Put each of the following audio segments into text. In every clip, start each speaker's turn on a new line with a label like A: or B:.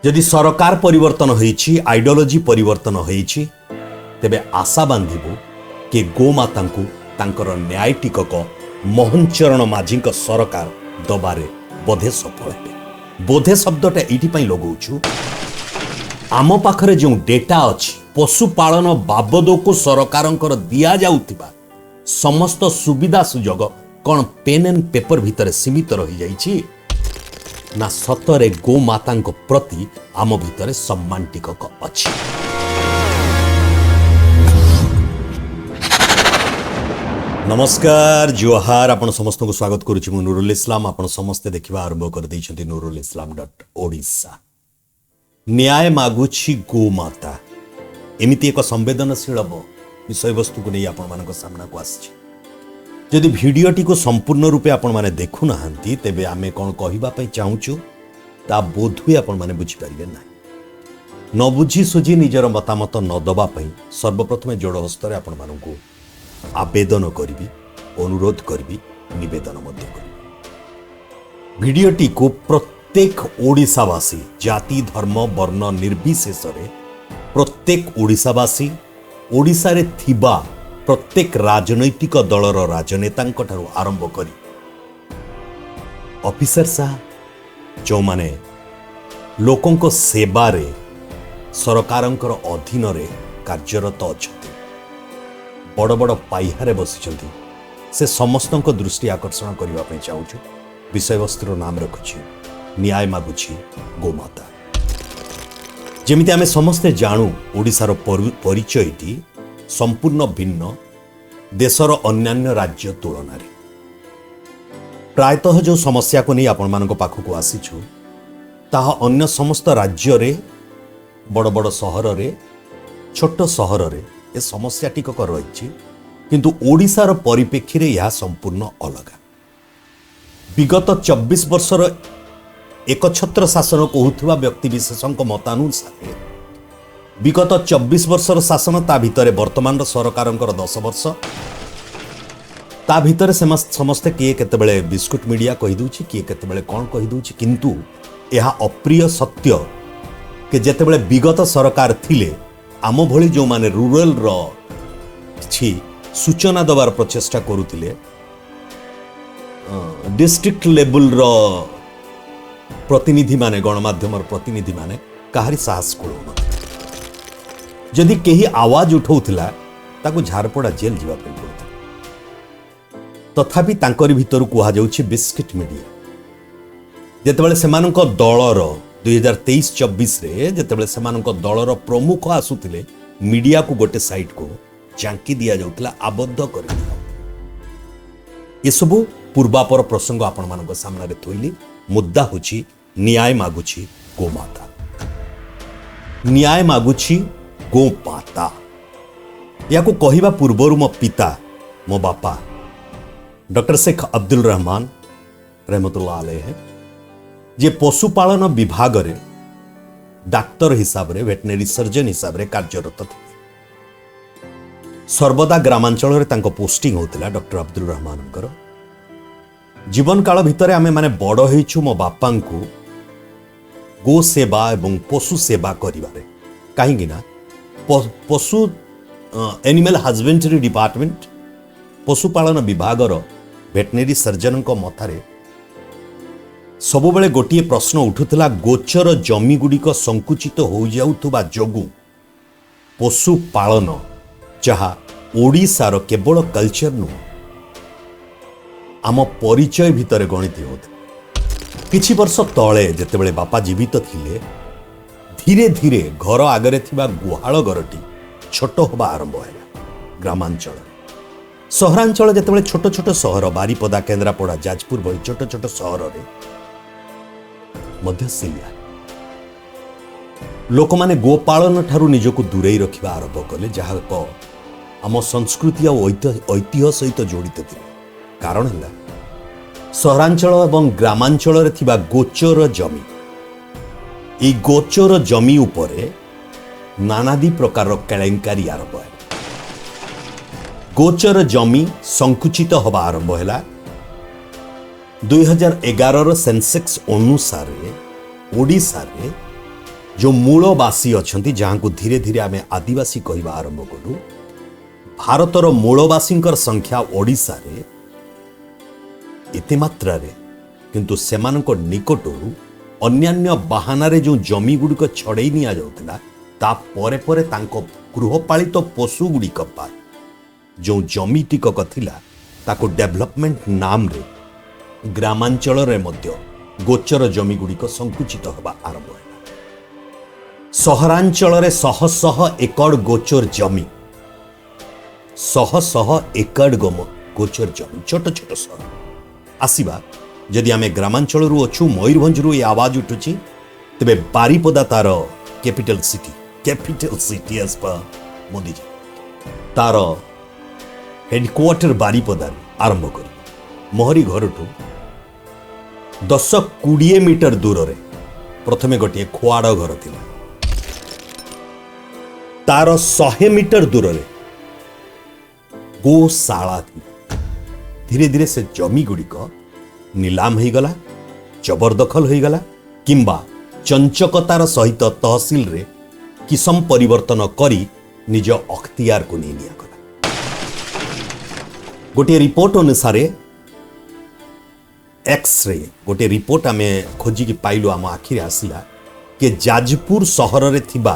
A: जदि सरकार परिवर्तन होईछि आइडियोलॉजी परिवर्तन होईछि तेबे आशा बांधिबु कि गोमाता को तांकर न्याय टिकक मोहन चरण माझी सरकार दबारे बोधे सफल हे। बोधे शब्दटा ये लगौछु आम पाखरे जो डेटा अच्छी पशुपालन बाबद को सरकार दिया जाउथिबा समस्त सुविधा सुजोग कौन पेन एंड पेपर भितर सीमित रही जाइछि ना सतरे गोमाता प्रति आम भितर सम्मान टिकक अच्छी। नमस्कार जोहार आपण समस्त को स्वागत करुछि मु nurulislam। आपण समस्ते देखिबा आरंभ कर दैछन्ती nurulislam.odisha। न्याय मागुछि गोमाता एमिति एक संवेदनशील विषय वस्तु को नहीं आपण मानक सामना को आछि। यदि भिडियोटी को संपूर्ण रूपे आपण माने देखु नाहंती तेबे आमे कोन कहिबा पई चाहूछु ता बोधुए आपण माने बुझी परिबे ना। न बुझी सुझी निजर मतामत न दबा पई सर्वप्रथमे जोड़ हस्तरे आपण मानकु आवेदन करी अनुरोध करी निवेदन मध्य करी। भिडियोटी को प्रत्येक ओडिशावासी जाति धर्म वर्ण निर्विशेष प्रत्येक ओडिशावासी ओडिशा रे थिबा प्रत्येक राजनैतिक दलर राजनेता आरंभ करी ऑफिसर साहब जो माने लोकों सेवा रे सरकारंकर अधीन रे कार्यरत अच्छा बड़ बड़ पाइहारे बसिचंती से समस्त दृष्टि आकर्षण करने चाहूँ। विषय वस्तुर नाम रखुछि न्याय मागुछि गोमाता। जेमिति आमे समस्ते जानू ओडिशार परिचयटी संपूर्ण भिन्न देशर अन्यान्य राज्य तुलन प्रायतः जो समस्या को नहीं आपण मानक पाखक आसीछु ताहा अन्य समस्त राज्य रे बड़ बड़ सहर रे छोट सहर रे ए समस्या टिकक रही किंतु ओडिशार परिप्रेक्षी रे यह संपूर्ण अलग। विगत 24 वर्षर एकछत्र शासन कहूथुवा व्यक्ति विशेषक मतानुसार विगत 24 वर्षर शासन ता भितर वर्तमान सरकारंकर 10 वर्ष ता भितर समस्ते किए केतेबेले बिस्कुट मीडिया कहि दउछि किए केतेबेले कोन कहि दउछि किंतु यह अप्रिय सत्य के जेतेबेले विगत सरकार थिले आम भली जो माने रूरल रो छी सूचना दबार प्रचेष्टा करुथिले डिस्ट्रिक्ट लेवल रो प्रतिनिधि माने गणमाध्यम प्रतिनिधि माने काहारी साहस कोन जदि केही आवाज उठाउथिला ताको झारपड़ा जेल जीवा पे पड़ता तथापि तांकरी भितर कुहा जाउछि बिस्किट मीडिया जेतेबेले सेमानक दलर 2023-24 रे जेतेबेले सेमानक दलर प्रमुख आसुथिले मीडिया को गोटे साइट को जांकी दिया जाउतला आबद्ध कर दिया। ये सब पूर्वापर प्रसंग आपण मानक सामने रे थोइली मुद्दा होछि न्याय मागुछि गोमाता। न्याय मागुछि गोमाता या को कहिबा पूर्वरु मो पिता मो बापा डॉक्टर शेख अब्दुल रहमान रहमतुल्लाह अलैह जे पशुपालन विभाग रे डाक्तर हिसाब रे वेटनरी सर्जन हिसाब रे कार्यरत थे। सर्वदा ग्रामांचल रे तांको पोस्टिंग होतिला डॉक्टर अब्दुल रहमान जीवन काल भितर आमे माने बड़ होइछु मो बापा को गो सेवा एवं पशु सेवा करिबारे काहेकि ना पशु एनिमल हजबेंडरी डिपार्टमेंट पशुपालन विभाग वेटनरी सर्जन मथारे सब बेले गोटे प्रश्न उठुला गोचर जमी गुड़िक संकुचित हो जाउथुबा जोगु पशुपालन जहा ओडिशार केवल कल्चर नुह आम परिचय भितर गणित होता। किछि वर्ष तले जेतेबेले बापा जीवित थिले धीरे धीरे घर आगरे थिबा गुहाल घरटी छोट होबा आरंभ हैला। ग्रामांचल सहरांचल जेतेबेले छोट छोट सहर बारीपदा केन्द्रापड़ा जाजपुर भली छोट छोट सहर रे मध्य सिया लोक माने गोपालन ठारू निजको दूरेई रखिबा आरंभ कले जहा को आम संस्कृति और ऐतिह्य सहित जोड़ित थिले। कारण है सहरांचल एवं ग्रामांचल रे थिबा गोचर जमी ए गोचर जमी उपरे नानादी प्रकार केलेंकारी आरंभ है। गोचर जमी संकुचित होबा आरंभ हैला 2011 सेंसेक्स अनुसार ओडिशा रे जो मूलवासी अच्छा जहाँ को धीरे धीरे आम आदिवासी कहवा आरंभ कलु भारतर मूलवासी संख्या ओडिशा रे एते मात्रा रे किंतु सेमानक निकटरू अन्यान्य बाहानारे जो जमी गुड़िक छड़े नि जाउतला ता परे परे तांको गृहपालित पशु गुड़िक पार जो जमी टिकक थिला ताको डेवलपमेंट नाम रे ग्रामांचल रे मध्य गोचर जमी गुड़िक संकुचित होगा आरंभ है। सहरांचल रे शह शह एकड़ गोचर जमी शह शह एकड़ गोचर जमी छोट छोट सहर आसीबा जदि आमे ग्रामांचल रु अछु मयूरभंज रु ये आवाज उठुची तबे बारिपदा तार capital city as per Modi ji तार हेडक्वार्टर बारिपदा आरंभ कर मोहरी घर ठू 10-20 मीटर दूर रे प्रथमे गोटे खुआड़ घर थिला तार 100 मीटर दूर रे गोशाला थी। धीरे धीरे से जमी गुड़िक नीलाम हो गला जबरदखल हो गला किंबा चंचकतार सहित तहसील रे किसम परिवर्तन करी निज अख्तियार को नहीं निया गला। गोटे रिपोर्ट अनुसार एक्सरे गोटे रिपोर्ट आमे खोजिकी पाइलु आम आखिरे आसिला कि जाजपुर सहर रे थिबा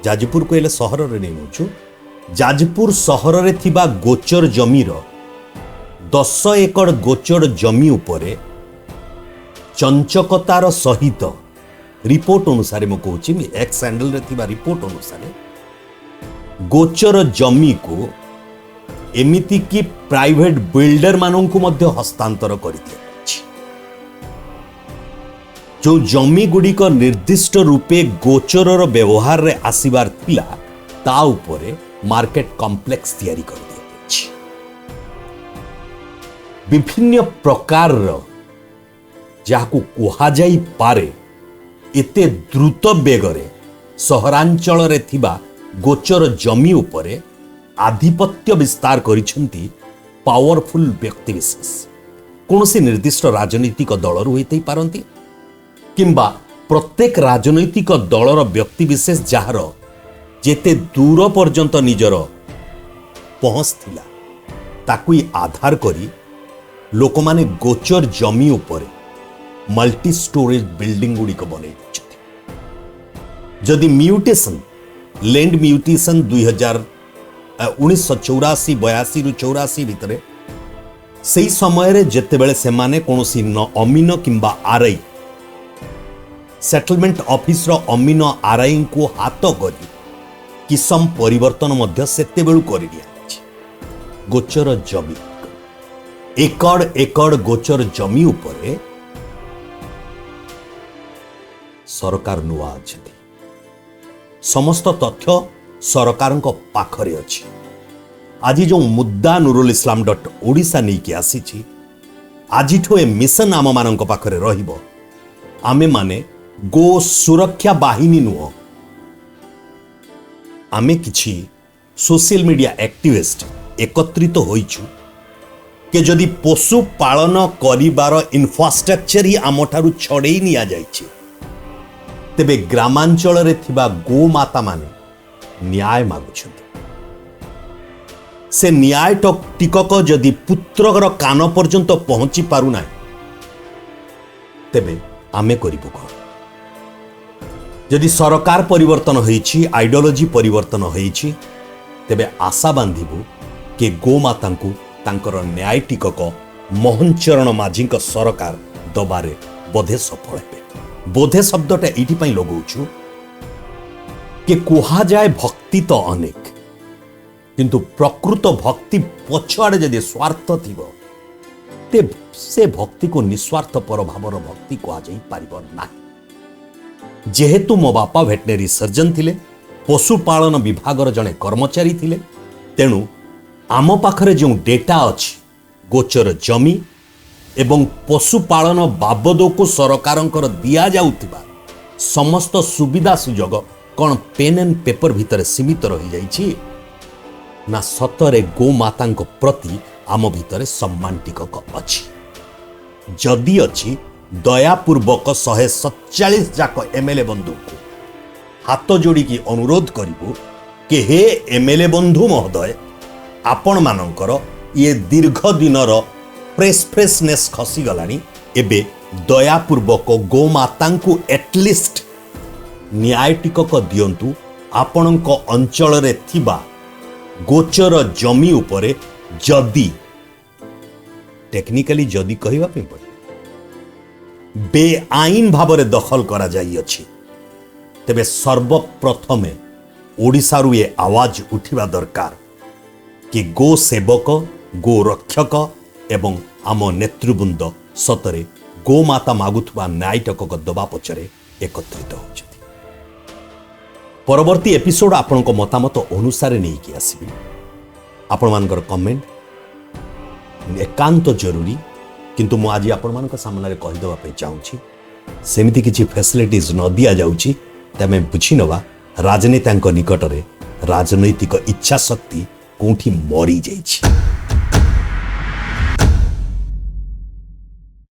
A: जाजपुर कहले सहर रे नहीं नौचु जाजपुर सहर रे थिबा गोचर जमीर 10 एकड़ गोचर जमी उपरे चंचकतार सहित रिपोर्ट अनुसार मु कहूची एक्स हैंडल रे थिबा रिपोर्ट अनुसार गोचर जमी को एमिति कि प्राइवेट बिल्डर मानन को मध्य हस्तांतर कर दिया जो जमी गुड़िक निर्दिष्ट रूपे गोचर व्यवहार रे आसीबार थिला ता उपरे मार्केट कॉम्प्लेक्स तैयारी कर दिया विभिन्न प्रकार जहां कुहा जाई पारे एते द्रुत बेगरे सहरांचल रे थिबा गोचर जमी उपरे आधिपत्य विस्तार करिसेंती पावरफुल व्यक्ति विशेष कौन सी निर्दिष्ट राजनीतिक दल होते पारती किंबा प्रत्येक राजनैतिक दलर व्यक्ति विशेष जार जेते दूर पर्यंत निजर पहुंच थिला ताकुई आधार करी लोक माने गोचर जमी उपरे मल्टी स्टोरेज बिल्डिंग गुड़िक बन जदि म्यूटेशन लैंड म्यूटेशन 1984-82 रु 84 भितरे सही समय रे जेते बेले से माने कोनोसी अमीन किंबा आरआई सेटलमेंट ऑफिस रो अमीन आरआई को हाथ करी किसम परिवर्तन मध्य सेते बेलु करि दिया गोचर जमी एकड़ एकड़ गोचर जमी उपरे सरकार नुआ अछि समस्त तथ्य सरकार पाखरे अछि आज जो मुद्दा nurulislam.odisha नहीं कि आसी आज ए मिशन आम मान पाखरे रहिबो आमे माने गो सुरक्षा बाहिनी नुह आमे किछि सोशल मीडिया एक्टिविस्ट एकत्रित होइछु के जदि पशु पालन करिबार इंफ्रास्ट्रक्चर ही आमठारु छड़ेई निया जाइछि तेबे ग्रामांचल रे थिबा गो माता माने न्याय मागुछन्ति से न्याय टिकक जदि पुत्रर कान पर्यंत पहुंची पारु ना तेबे आमे करिबु कोन जदि सरकार परिवर्तन होईछि आइडियोलॉजी परिवर्तन होईछि तेबे आशा बांधिबु के गो मातांकु तांकर न्याय टिकक मोहन चरण माझी सरकार दबारे बोधे सफल हेबे बोधे शब्दटा एठी पई लगौछु कि कुहा जाए भक्ति तो अनेक किंतु प्रकृत भक्ति पछुआड़े जदि स्वार्थ थिबो ते से भक्ति को निस्वार्थ पर भावर भक्ति कह जाई पारिबो ना जेहेतु मो बापा वेटनरी सर्जन थिले पशुपालन विभागर जड़े कर्मचारी थिले तेणु आम पाखरे जो डेटा अछि गोचर जमी एवं पशुपालन बाबद को सरकारंकर दिया जाउथिबा समस्त सुविधा सुजोग कौन पेन एंड पेपर भितर सीमित रही जाइछि ना सतरे गो माता प्रति आम भितर सम्मान टिकक अछि जदि अछि दयापूर्वक 147 जाक एमएलए बंधु को हाथ जोड़ी अनुरोध करूँ कि हे एमएलए बंधु महोदय आपण मानकर ये दीर्घ दिनर फ्रेशनेस खसी गलानी एबे दयापूर्वक गोमाता को एटलिस्ट न्याय टिकक दियंतु आपणक अंचल रे थिबा गोचर जमी उपरे जदि टेक्निकली जदि कहवा पे पड़े बेआईन भाव में दखल करा जाई अछि तेबे सर्वप्रथमे ओडिशारू ये आवाज उठिबा दरकार कि गो सेवक गो रक्षक एवं आम नेतृवृंद सतरे गो माता मागुथबा न्याय टिकक दबा पछरे एकत्रित होछथि। परवर्ती एपिसोड आपनक मतामत अनुसार नहीं कि आसीबी आपण मानकर कमेंट एकांत जरूरी किंतु मु आज आपण मानक सामने रे कहि देबा पे चाहूची सेमिति किछि फैसिलिटीज न दिया जाउची तमे बुझी नवा राजनेतांक निकटरे राजनैतिक इच्छा शक्ति कोठी मरी जाइछि।